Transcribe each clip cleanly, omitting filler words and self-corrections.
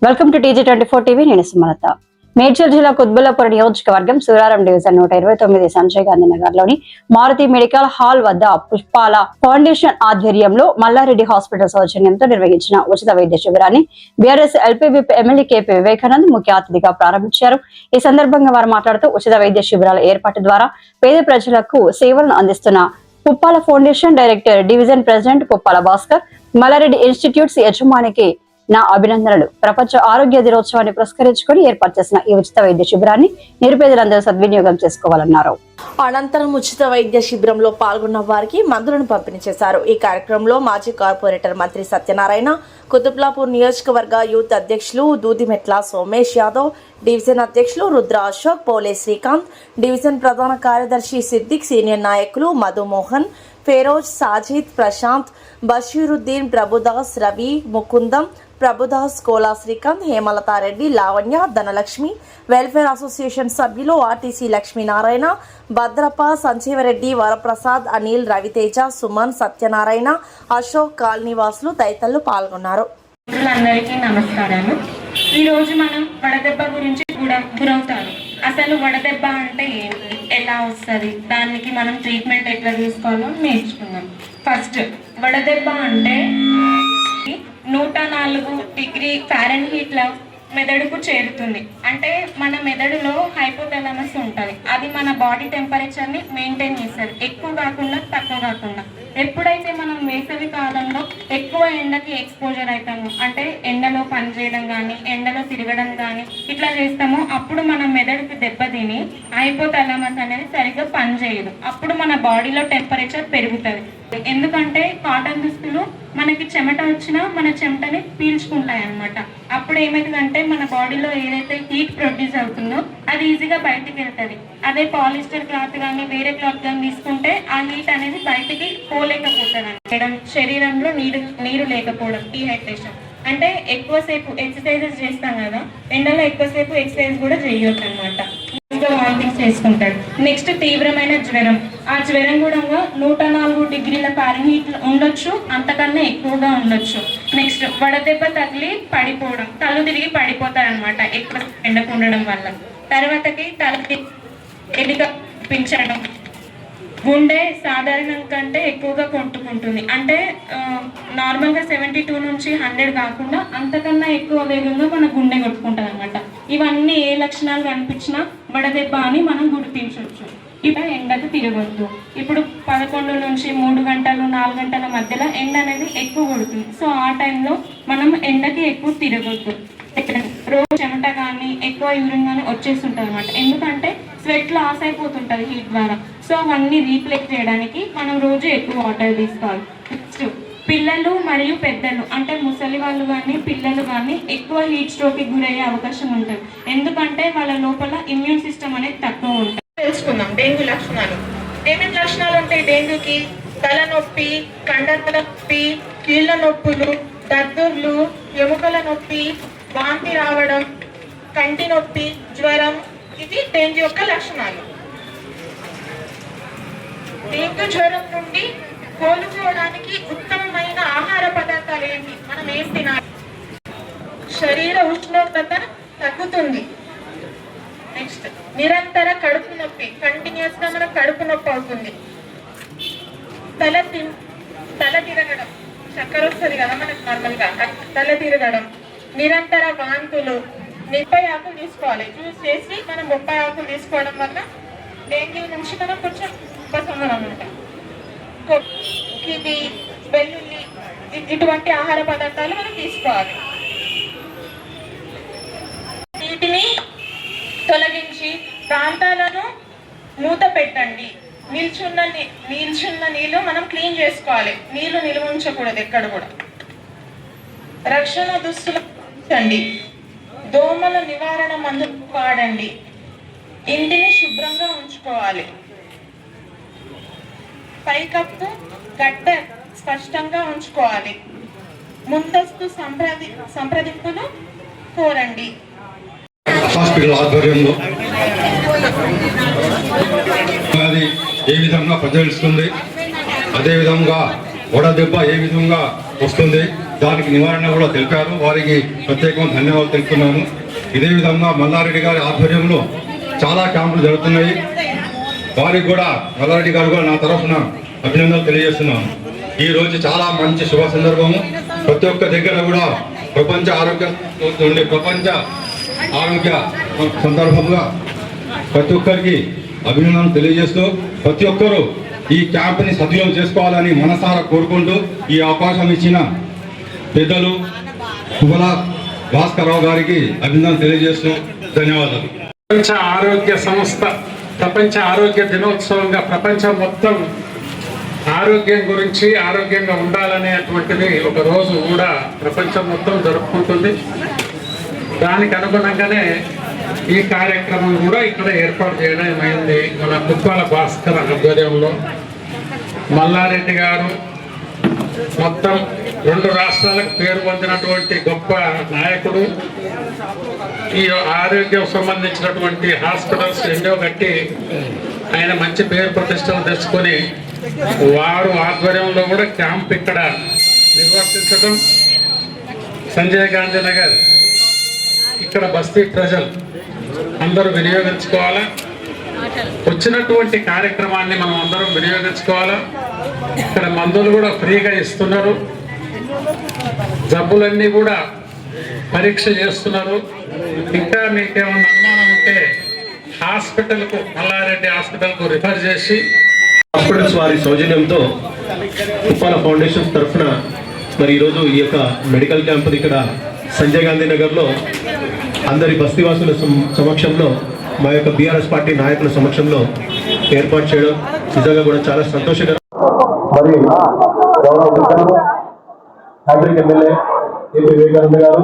Welcome to TG24 TV. నేను సుమలత. మేడ్చల్ జిల్లా కుత్బుల్లాపూర్ నియోజకవర్గం సూరారం డివిజన్ 129 సంజయ్ గాంధీ నగర్ లోని మారుతి మెడికల్ హాల్ వద్ద పుష్పాల ఫౌండేషన్ ఆధ్వర్యంలో మల్లారెడ్డి హాస్పిటల్ సౌజన్యంతో నిర్వహించిన ఉచిత వైద్య శిబిరాన్ని BRS LP MLA KP Vivekanand ముఖ్య అతిథిగా ప్రారంభించారు. ఈ సందర్భంగా వారు మాట్లాడుతూ ఉచిత వైద్య శిబిరాల ఏర్పాటు ద్వారా పేద ప్రజలకు సేవలను అందిస్తున్న Puppala foundation director division president Puppala Bhaskar, Malla Reddy institutes యజమానికి నా అభినందనలు. ప్రపంచ ఆరోగ్య దినోత్సవాన్ని పురస్కరించుకొని ఏర్పాటు చేసిన ఈ ఉచిత వైద్య శిబిరాన్ని నిరుపేదలందరూ సద్వినియోగం చేసుకోవాలన్నారు. అనంతరం ఉచిత వైద్య శిబిరంలో పాల్గొన్న వారికి మందులను పంపిణీ చేశారు. ఈ కార్యక్రమంలో మాజీ కార్పొరేటర్ మంత్రి సత్యనారాయణ, కుతుబ్లాపూర్ నియోజకవర్గ యూత్ అధ్యక్షులు దూదిమెట్ల సోమేష్ యాదవ్, డివిజన్ అధ్యక్షులు రుద్ర అశోక్, పోలే శ్రీకాంత్, డివిజన్ ప్రధాన కార్యదర్శి సిద్దిక్, సీనియర్ నాయకులు మధుమోహన్, ఫెరోజ్, సాజిద్, ప్రశాంత్, బషీరుద్దీన్, ప్రభుదాస్, రవి, ముకుందం, ప్రభుదాస్, కోలా శ్రీకాంత్, హేమలతారెడ్డి, లావణ్య, ధనలక్ష్మి, వెల్ఫేర్ అసోసియేషన్ సభ్యులు ఆర్టీసీ లక్ష్మీనారాయణ, భద్రప్ప, సంజీవరెడ్డి, వరప్రసాద్, అనిల్, రవితేజ, సుమన్, సత్యనారాయణ, అశోక్, కాలనీవాసులు తదితరులు పాల్గొన్నారు. అందరికీ నమస్కారాలు. ఈరోజు మనం వడదెబ్బ గురించి గురవుతారు. అసలు వడదెబ్బ అంటే ఏంటి, ఎలా వస్తుంది, దానికి మనం ట్రీట్మెంట్ ఎట్లా తీసుకోవాలో నేర్చుకుందాం. ఫస్ట్ వడదెబ్బ అంటే 104 డిగ్రీ ఫారెన్హీట్లో మెదడుకు చేరుతుంది. అంటే మన మెదడులో హైపోథాలమస్ ఉంటుంది. అది మన బాడీ టెంపరేచర్ని మెయింటైన్ చేస్తుంది, ఎక్కువ కాకుండా తక్కువ కాకుండా. ఎప్పుడైతే మనం వేసవి కాలంలో ఎక్కువ ఎండకి ఎక్స్పోజర్ అవుతామో, అంటే ఎండలో పనిచేయడం కానీ ఎండలో తిరగడం కానీ ఇట్లా చేస్తామో, అప్పుడు మన మెదడుకి దెబ్బతిని హైపోథాలమస్ అనేది సరిగ్గా పనిచేయదు. అప్పుడు మన బాడీలో టెంపరేచర్ పెరుగుతుంది. ఎందుకంటే కాటన్ దుస్తులు మనకి చెమట వచ్చినా మన చెమటని పీల్చుకుంటాయి అన్నమాట. అప్పుడు ఏమవుతుందంటే మన బాడీలో ఏదైతే హీట్ ప్రొడ్యూస్ అవుతుందో అది ఈజీగా బయటికి వెళ్తుంది. అదే పాలిస్టర్ క్లాత్ కానీ వేరే క్లాత్ కానీ తీసుకుంటే ఆ హీట్ అనేది బయటికి పోలేకపోతుంది. శరీరంలో నీరు లేకపోవడం, డీహైడ్రేషన్. అంటే ఎక్కువసేపు ఎక్సర్సైజెస్ చేస్తాం కదా, ఎండలో ఎక్కువసేపు ఎక్సర్సైజ్ కూడా చేయొచ్చు అనమాట. వామిటింగ్స్ చేసుకుంటాడు. నెక్స్ట్ తీవ్రమైన జ్వరం. ఆ జ్వరం కూడా 104 డిగ్రీల ఫారెన్హీట్ ఉండొచ్చు, అంతకన్నా ఎక్కువగా ఉండొచ్చు. నెక్స్ట్ వడదెబ్బ తగిలి పడిపోవడం, కళ్ళు తిరిగి పడిపోతారు అనమాట ఎక్కువ ఎండకు ఉండడం వల్ల. తర్వాతకి తలకి ఎలిక పించడం, గుండె సాధారణం కంటే ఎక్కువగా కొట్టుకుంటుంది. అంటే నార్మల్గా 72 నుంచి 100 కాకుండా అంతకన్నా ఎక్కువ వేగంగా మన గుండె కొట్టుకుంటుంది అనమాట. ఇవన్నీ ఏ లక్షణాలు కనిపించినా వడదెబ్బ అని మనం గుర్తించవచ్చు. ఇక ఎండకు తిరగొద్దు. ఇప్పుడు 11 నుంచి 3 గంటలు 4 గంటల మధ్యలో ఎండ అనేది ఎక్కువ కొడుతుంది. సో ఆ టైంలో మనం ఎండకి ఎక్కువ తిరగొద్దు. రోజు చెమట కానీ ఎక్కువ యూరిన్ కానీ వచ్చేస్తుంటుంది అనమాట. ఎందుకంటే స్వెట్ లాస్ అయిపోతుంటుంది హీట్ ద్వారా. సో అవన్నీ రీప్లేస్ చేయడానికి మనం రోజు ఎక్కువ వాటర్ తీసుకోవాలి. నెక్స్ట్ పిల్లలు మరియు పెద్దలు, అంటే ముసలి వాళ్ళు కానీ పిల్లలు కానీ ఎక్కువ హీట్ స్ట్రోక్కి గురయ్యే అవకాశం ఉంటుంది. ఎందుకంటే వాళ్ళ లోపల ఇమ్యూన్ సిస్టమ్ అనేది తక్కువ ఉంటుంది. తెలుసుకుందాం డెంగ్యూ లక్షణాలు. ఏమేమి లక్షణాలు ఉంటాయి డెంగ్యూకి? తలనొప్పి, కండరాల నొప్పి, కీళ్ళ నొప్పులు, దద్దుర్లు, ఎముకల నొప్పి, వాంతి రావడం, కంటి నొప్పి, జ్వరం. ఇవి డెంగ్యూ యొక్క లక్షణాలు. డెంగ్యూ జ్వరం నుండి కోలుకోవడానికి ఉత్తమమైన ఆహార పదార్థాలు ఏంటి? మనం ఏం తినాలి? శరీర ఉష్ణోగ్రత తగ్గుతుంది. నెక్స్ట్ నిరంతర కడుపు నొప్పి, కంటిన్యూస్ గా మనకు కడుపు నొప్పి అవుతుంది. తల తిరగడం, చక్కెర వస్తుంది కదా మనకు నార్మల్ గా, తల తిరగడం, నిరంతర వాంతులు. 30 ఆకులు తీసుకోవాలి. జ్యూస్ చేసి మనం 30 ఆకులు తీసుకోవడం వల్ల డెంగ్యూ నుంచి మనం కొంచెం ఉపశమనం అనమాట. కివి, వెల్లుల్లి ఇటువంటి ఆహార పదార్థాలు మనం తీసుకోవాలి. నీటిని తొలగించి ప్రాంతాలను మూత పెట్టండి. నిల్చున్న నీళ్లు మనం క్లీన్ చేసుకోవాలి. నీళ్లు నిల్వ ఉంచకూడదు ఎక్కడ కూడా. రక్షణ దుస్తులు ధరించండి. దోమల నివారణ మందులు వాడండి. ఇంటిని శుభ్రంగా ఉంచుకోవాలి. పైకప్పు గడ్డ స్పష్టంగా ఉంచుకోవాలి. ముందస్తు సంప్రదింపులు కోరండి. హాస్పిటల్ ఆధ్వర్యంలో అది ఏ విధంగా ప్రజలిస్తుంది, అదేవిధంగా వడదెబ్బ ఏ విధంగా వస్తుంది, దానికి నివారణ కూడా తెలిపారు. వారికి ప్రత్యేకంగా ధన్యవాదాలు తెలుపుతున్నాను. ఇదే విధంగా మల్లారెడ్డి గారి ఆధ్వర్యంలో చాలా క్యాంపులు జరుగుతున్నాయి. వారికి కూడా మల్లారెడ్డి గారు కూడా నా తరఫున అభినందనలు తెలియజేస్తున్నాను. ఈ రోజు చాలా మంచి శుభ సందర్భము. ప్రతి ఒక్క దగ్గర కూడా ప్రపంచ ఆరోగ్య సందర్భంగా ప్రతి ఒక్కరికి అభినందనలు తెలియజేస్తూ ప్రతి ఒక్కరూ ఈ క్యాంప్ని సద్వినియోగం చేసుకోవాలని మనసారా కోరుకుంటూ ఈ అవకాశం ఇచ్చిన పెద్దలు కుబల భాస్కరరావు గారికి అభినందనలు తెలియజేస్తూ ధన్యవాదాలు. ప్రపంచ ఆరోగ్య సంస్థ ప్రపంచ ఆరోగ్య దినోత్సవంగా ప్రపంచం మొత్తం ఆరోగ్యం గురించి ఆరోగ్యంగా ఉండాలనేటువంటిది ఒక రోజు కూడా ప్రపంచం మొత్తం జరుపుకుంటుంది. దానికి అనుగుణంగానే ఈ కార్యక్రమం కూడా ఇక్కడ ఏర్పాటు చేయడం అయింది. మన కుప్పాల భాస్కర్ ఆధ్వర్యంలో మల్లారెడ్డి గారు మొత్తం 2 రాష్ట్రాలకు పేరు పొందినటువంటి గొప్ప నాయకుడు. ఈ ఆరోగ్యం సంబంధించినటువంటి హాస్పిటల్స్ ఎన్నో కట్టి ఆయన మంచి పేరు ప్రతిష్టలు తెచ్చుకొని వారు ఆధ్వర్యంలో కూడా క్యాంప్ ఇక్కడ నిర్వర్తించడం, సంజయ్ గాంధీ నగర్ ఇక్కడ బస్తీ ప్రజలు అందరూ వినియోగించుకోవాలా. వచ్చినటువంటి కార్యక్రమాన్ని మనం అందరం వినియోగించుకోవాలా. ఇక్కడ మందులు కూడా ఫ్రీగా ఇస్తున్నారు, జబ్బులన్నీ కూడా పరీక్ష చేస్తున్నారు. ఇంకా మీకేమన్నా అనుమానం ఉంటే హాస్పిటల్కు మల్లారెడ్డి హాస్పిటల్కు రిఫర్ చేసి హాస్పిటల్స్ వారి సౌజన్యంతో కుప్పాల ఫౌండేషన్ తరఫున మరి ఈరోజు ఈ యొక్క మెడికల్ క్యాంపుని ఇక్కడ సంజయ్ గాంధీ నగర్లో అందరి బస్తీవాసుల సమక్షంలో మా యొక్క బీఆర్ఎస్ పార్టీ నాయకుల సమక్షంలో ఏర్పాటు చేయడం నిజంగా కూడా చాలా సంతోషకరం. మరి గౌరవ హ్యాడ్రిక్ ఎమ్మెల్యే ఏపీ వివేకానంద గారు,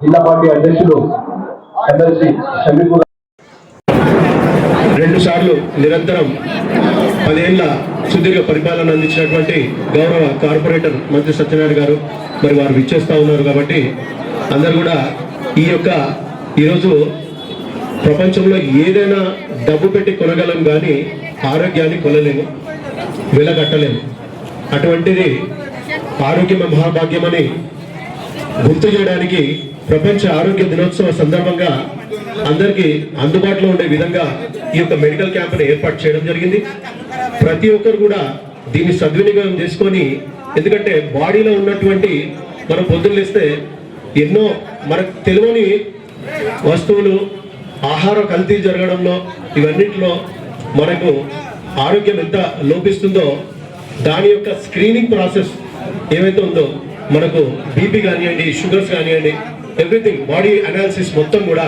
జిల్లా పార్టీ అధ్యక్షులు ఎమ్మెల్సీ షమీపూర్ 2 సార్లు నిరంతరం 10 ఏళ్ల సుదీర్ఘ పరిపాలన అందించినటువంటి గౌరవ కార్పొరేటర్ మంత్రి సత్యనారాయణ గారు మరి వారు విచ్చేస్తూ ఉన్నారు. కాబట్టి అందరు కూడా ఈరోజు ప్రపంచంలో ఏదైనా డబ్బు పెట్టి కొనగలం కానీ ఆరోగ్యాన్ని కొనలేము, వెలగట్టలేము. అటువంటిది ఆరోగ్యమే మహాభాగ్యమని గుర్తు చేయడానికి ప్రపంచ ఆరోగ్య దినోత్సవ సందర్భంగా అందరికీ అందుబాటులో ఉండే విధంగా ఈ యొక్క మెడికల్ క్యాంప్ని ఏర్పాటు చేయడం జరిగింది. ప్రతి ఒక్కరు కూడా దీన్ని సద్వినియోగం చేసుకొని, ఎందుకంటే బాడీలో ఉన్నటువంటి మనం పొద్దున్నేస్తే ఎన్నో మనకు తెలియని వస్తువులు, ఆహార కల్తీ జరగడంలో ఇవన్నింటిలో మనకు ఆరోగ్యం ఎంత లోపిస్తుందో దాని యొక్క స్క్రీనింగ్ ప్రాసెస్ ఏమైతే ఉందో మనకు బీపీ కానివ్వండి, షుగర్స్ కానివ్వండి, ఎవ్రీథింగ్ బాడీ అనాలిసిస్ మొత్తం కూడా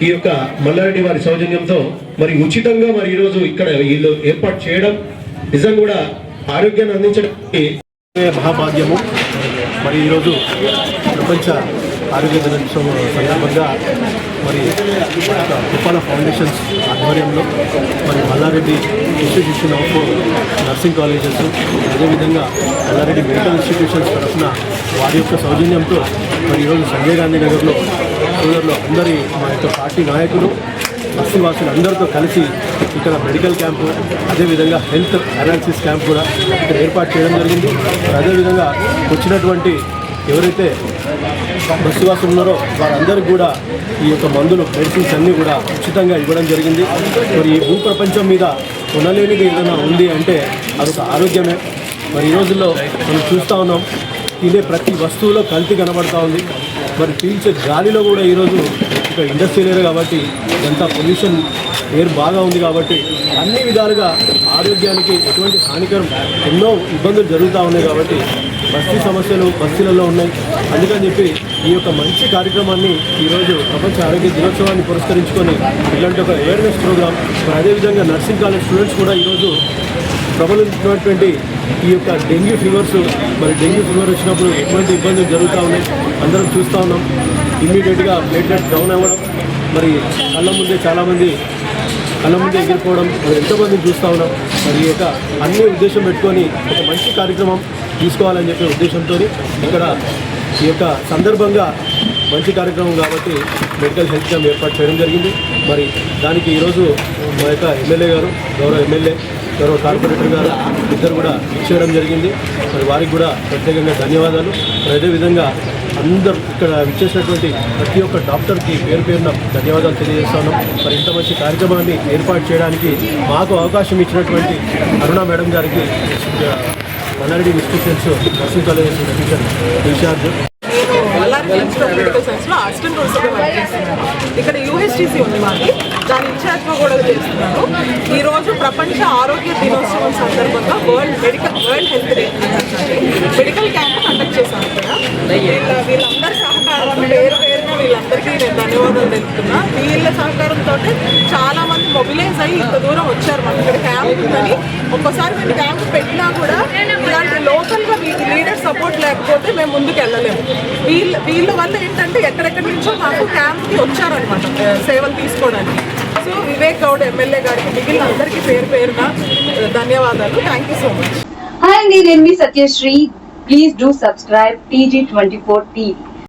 ఈ యొక్క మల్లారెడ్డి వారి సౌజన్యంతో మరి ఉచితంగా మరి ఈరోజు ఇక్కడ వీళ్ళు ఏర్పాటు చేయడం నిజంగా కూడా ఆరోగ్యాన్ని అందించడానికి మహాభాగ్యము. మరి ఈరోజు ప్రపంచ ఆరోగ్య దినోత్సవం సందర్భంగా మరి కుప్పాల ఫౌండేషన్స్ ఆధ్వర్యంలో మరి Malla Reddy institution of nursing colleges, అదేవిధంగా మల్లారెడ్డి మెడికల్ ఇన్స్టిట్యూషన్స్ తరఫున వారి యొక్క సౌజన్యంతో మరి ఈరోజు సంజయ్ గాంధీ నగర్లో అందరి మా యొక్క పార్టీ నాయకులు, బస్తీవాసులు అందరితో కలిసి ఇక్కడ మెడికల్ క్యాంపు, అదేవిధంగా హెల్త్ అనాలిసిస్ క్యాంప్ కూడా ఇక్కడ ఏర్పాటు చేయడం జరిగింది. అదేవిధంగా వచ్చినటువంటి ఎవరైతే బస్తీవాసులు ఉన్నారో వారందరికీ కూడా ఈ యొక్క మందులు, మెడిసిన్స్ అన్నీ కూడా ఉచితంగా ఇవ్వడం జరిగింది. మరి ఈ భూప్రపంచం మీద కొనలేనిది ఏదైనా ఉంది అంటే అదొక ఆరోగ్యమే. మరి ఈ రోజుల్లో మనం చూస్తూ ఉన్నాం, తినే ప్రతి వస్తువులో కల్తీ కనబడతా ఉంది. మరి పీల్చే గాలిలో కూడా ఈరోజు ఒక ఇండస్ట్రియల్ ఏరియా కాబట్టి ఎంత పొల్యూషన్ ఎయిర్ బాగా ఉంది కాబట్టి అన్ని విధాలుగా ఆరోగ్యానికి ఎటువంటి హానికరం ఎన్నో ఇబ్బందులు జరుగుతూ ఉన్నాయి. కాబట్టి బస్తీ సమస్యలు బస్తీలలో ఉన్నాయి. అందుకని చెప్పి ఈ యొక్క మంచి కార్యక్రమాన్ని ఈరోజు ప్రపంచ ఆరోగ్య దినోత్సవాన్ని పురస్కరించుకొని ఇలాంటి ఒక అవేర్నెస్ ప్రోగ్రామ్, మరి అదేవిధంగా నర్సింగ్ కాలేజ్ స్టూడెంట్స్ కూడా ఈరోజు ప్రబలుతున్నటువంటి ఈ యొక్క డెంగ్యూ ఫీవర్స్, మరి డెంగ్యూ ఫీవర్ వచ్చినప్పుడు ఎటువంటి ఇబ్బందులు జరుగుతూ ఉన్నాయి అందరం చూస్తూ ఉన్నాం. ఇమ్మీడియట్గా ప్లేట్లెట్ డౌన్ అవ్వడం, మరి కళ్ళ ముందే ఎగిరిపోవడం, మరి ఎంతోమందిని చూస్తూ ఉన్నాం. మరి ఈ యొక్క అన్ని ఉద్దేశం పెట్టుకొని ఒక మంచి కార్యక్రమం తీసుకోవాలని చెప్పే ఉద్దేశంతో ఇక్కడ ఈ యొక్క సందర్భంగా మంచి కార్యక్రమం కాబట్టి మెడికల్ హెల్త్ క్యాంప్ ఏర్పాటు చేయడం జరిగింది. మరి దానికి ఈరోజు మా యొక్క ఎమ్మెల్యే గారు, గౌరవ ఎమ్మెల్యే గౌరవ కార్పొరేటర్ గారు ఇద్దరు కూడా ఇచ్చేయడం జరిగింది. మరి వారికి కూడా ప్రత్యేకంగా ధన్యవాదాలు. మరి అదేవిధంగా అందరూ ఇక్కడ ఇచ్చేసినటువంటి ప్రతి ఒక్క డాక్టర్కి పేరున ధన్యవాదాలు తెలియజేస్తా ఉన్నాం. మరి ఇంత మంచి కార్యక్రమాన్ని ఏర్పాటు చేయడానికి మాకు అవకాశం ఇచ్చినటువంటి అరుణ మేడం గారికి Malla Reddy institutions nursing college teacher in charge. Malla Reddy institute of medical సైన్స్లో అసిస్టెంట్ ప్రొఫెసర్గా వర్క్ చేస్తున్నాను. ఇక్కడ యూఎస్టీసీ ఉంది మాది, దాని ఇన్ఛార్జ్గా కూడా చేస్తున్నాను. ఈరోజు ప్రపంచ ఆరోగ్య దినోత్సవం సందర్భంగా world health day medical camp conduct చేశాను. ఇక్కడ వీళ్ళందరి సహకారం పేరున వీళ్ళందరికీ నేను ధన్యవాదాలు తెలుపుతున్నా. వీళ్ళ సహకారంతో చాలా మంది మొబిలైజ్ అయ్యి ఇంత దూరం వచ్చారు. మనకి ఇక్కడ క్యాంప్ ఉందని ఒక్కసారి మేము క్యాంప్ పెట్టినా కూడా ఇలాంటి లోకల్గా వీళ్ళ లీడర్ సపోర్ట్ లేకపోతే మేము ముందుకు వెళ్ళలేము. వీళ్ళ వల్ల ఏంటంటే ఎక్కడెక్కడి నుంచో మాకు క్యాంప్కి వచ్చారనమాట సేవలు తీసుకోవడానికి. సో వివేక్ గౌడ్ ఎమ్మెల్యే గారికి మిగిలిన అందరికీ పేరున ధన్యవాదాలు. Thank you so much. Hi అండి, నేను మీ Satyasri. Please do subscribe TG24 TV.